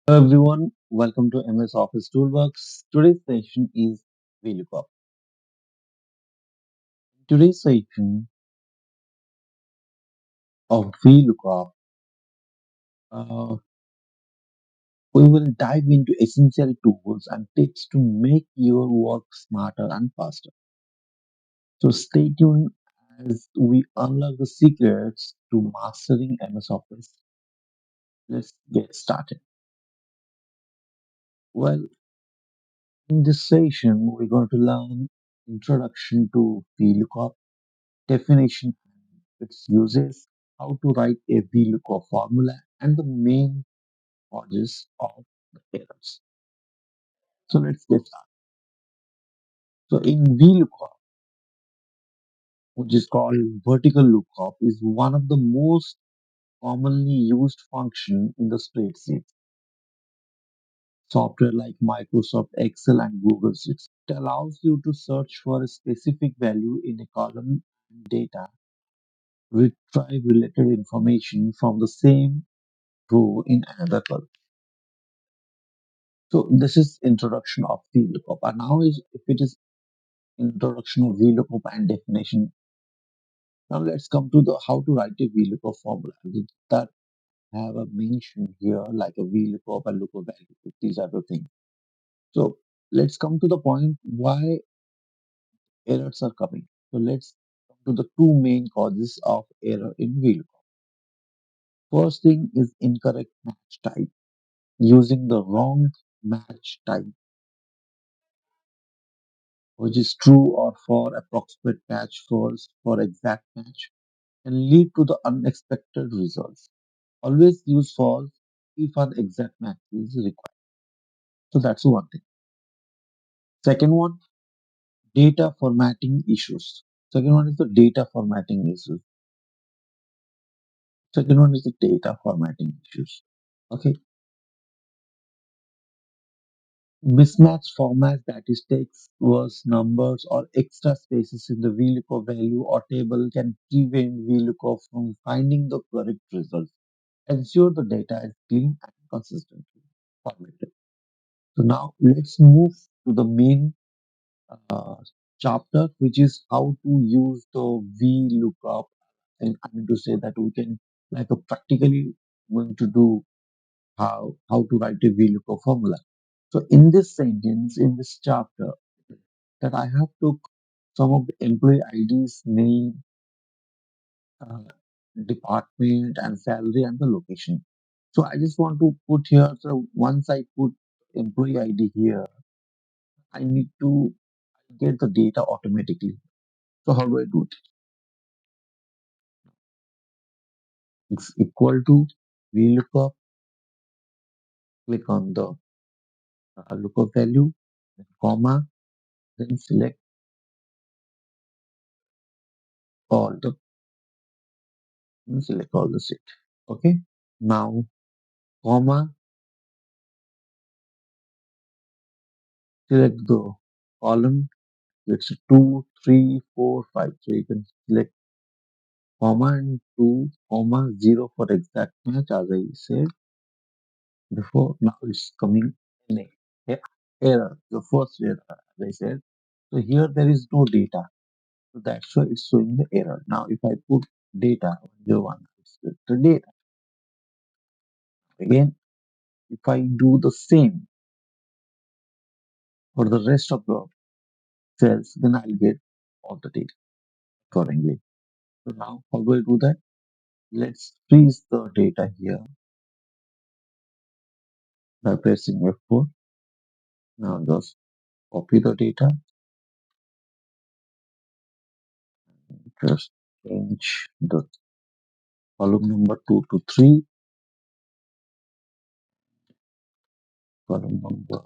Hello everyone, welcome to MS Office Toolbox. Today's session is VLOOKUP. Today's session of VLOOKUP, uh, we will dive into essential tools and tips to make your work smarter and faster. So stay tuned as we unlock the secrets to mastering MS Office. Let's get started. Well, in this session, we're going to learn introduction to VLOOKUP, definition and its uses, how to write a VLOOKUP formula, and the main causes of the errors. So let's get started. So in VLOOKUP, which is called vertical lookup, is one of the most commonly used function in the spreadsheet. Software like Microsoft Excel and Google Sheets. It allows you to search for a specific value in a column and data, retrieve related information from the same row in another column. So this is introduction of VLOOKUP. And now is if it is introduction of VLOOKUP and definition. Now let's come to the how to write a VLOOKUP formula. That have a mention here like a VLOOKUP and lookup value. These are the things. So let's come to the point why errors are coming. So let's come to the two main causes of error in VLOOKUP. First thing is incorrect match type. Using the wrong match type, which is true or for approximate match, false for exact match, can lead to the unexpected results. Always use false if an exact match is required. So that's one thing. Second one, data formatting issues. Second one is the data formatting issues. Second one is the data formatting issues. Okay. Mismatched formats, that is text, words, numbers, or extra spaces in the VLOOKUP value or table can prevent VLOOKUP from finding the correct results. Ensure the data is clean and consistently formatted. So now let's move to the main uh, chapter, which is how to use the VLOOKUP. And I mean to say that we can like a practically going to do how to write a VLOOKUP formula. So in this sentence, in this chapter, that I have took some of the employee IDs, name, uh, department, and salary and the location. So I just want to put here. So once I put employee ID here, I need to get the data automatically. So how do I do it? It's equal to VLOOKUP, click on the lookup value, then comma, then all the select all the set. Okay. Now comma, select the column. It's 2, 3, 4, 5. So you can select comma and 2, comma 0 for exact match as I said before. Now it's coming in error. The first error as I said. So here there is no data. So that's why it's showing the error. Now if I put data 101, it's the data. Again, if I do the same for the rest of the cells, then I'll get all the data accordingly. So now how do I do that? Let's freeze the data here by pressing F4. Now just copy the data, just change the column number 2 to 3, column number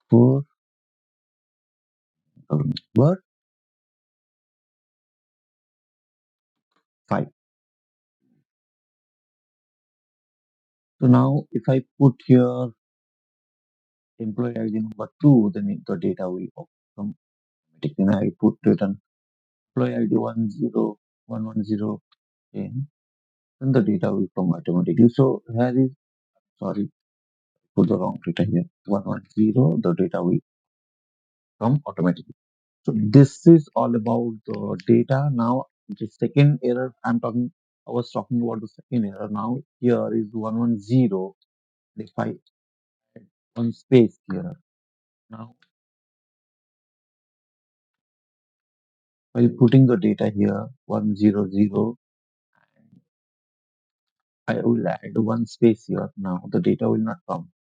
4, column number 5. So now if I put here employee ID number 2, then the data will come automatically. Now I put return employee ID 10110, then the data will come automatically. So here is sorry. put the wrong data here. 110, the data will come automatically. So this is all about the data. Now the second error I was talking about the second error. Now here is 110. If I add one space here, now while putting the data here, 100, I will add one space here. Now the data will not come.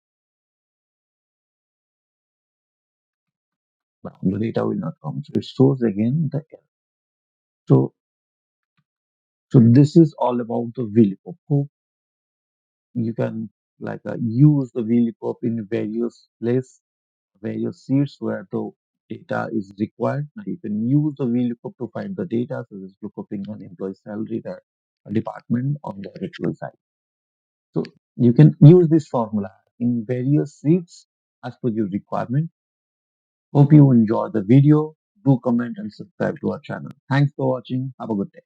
Now the data will not come. So it shows again the error. So so this is all about the VLOOKUP. Hope you can use the VLOOKUP in various sheets where the data is required. Now you can use the VLOOKUP to find the data, so this lookup an employee salary, that a department on the actual side. So you can use this formula in various sheets as per your requirement. Hope you enjoy the video. Do comment and subscribe to our channel. Thanks for watching. Have a good day.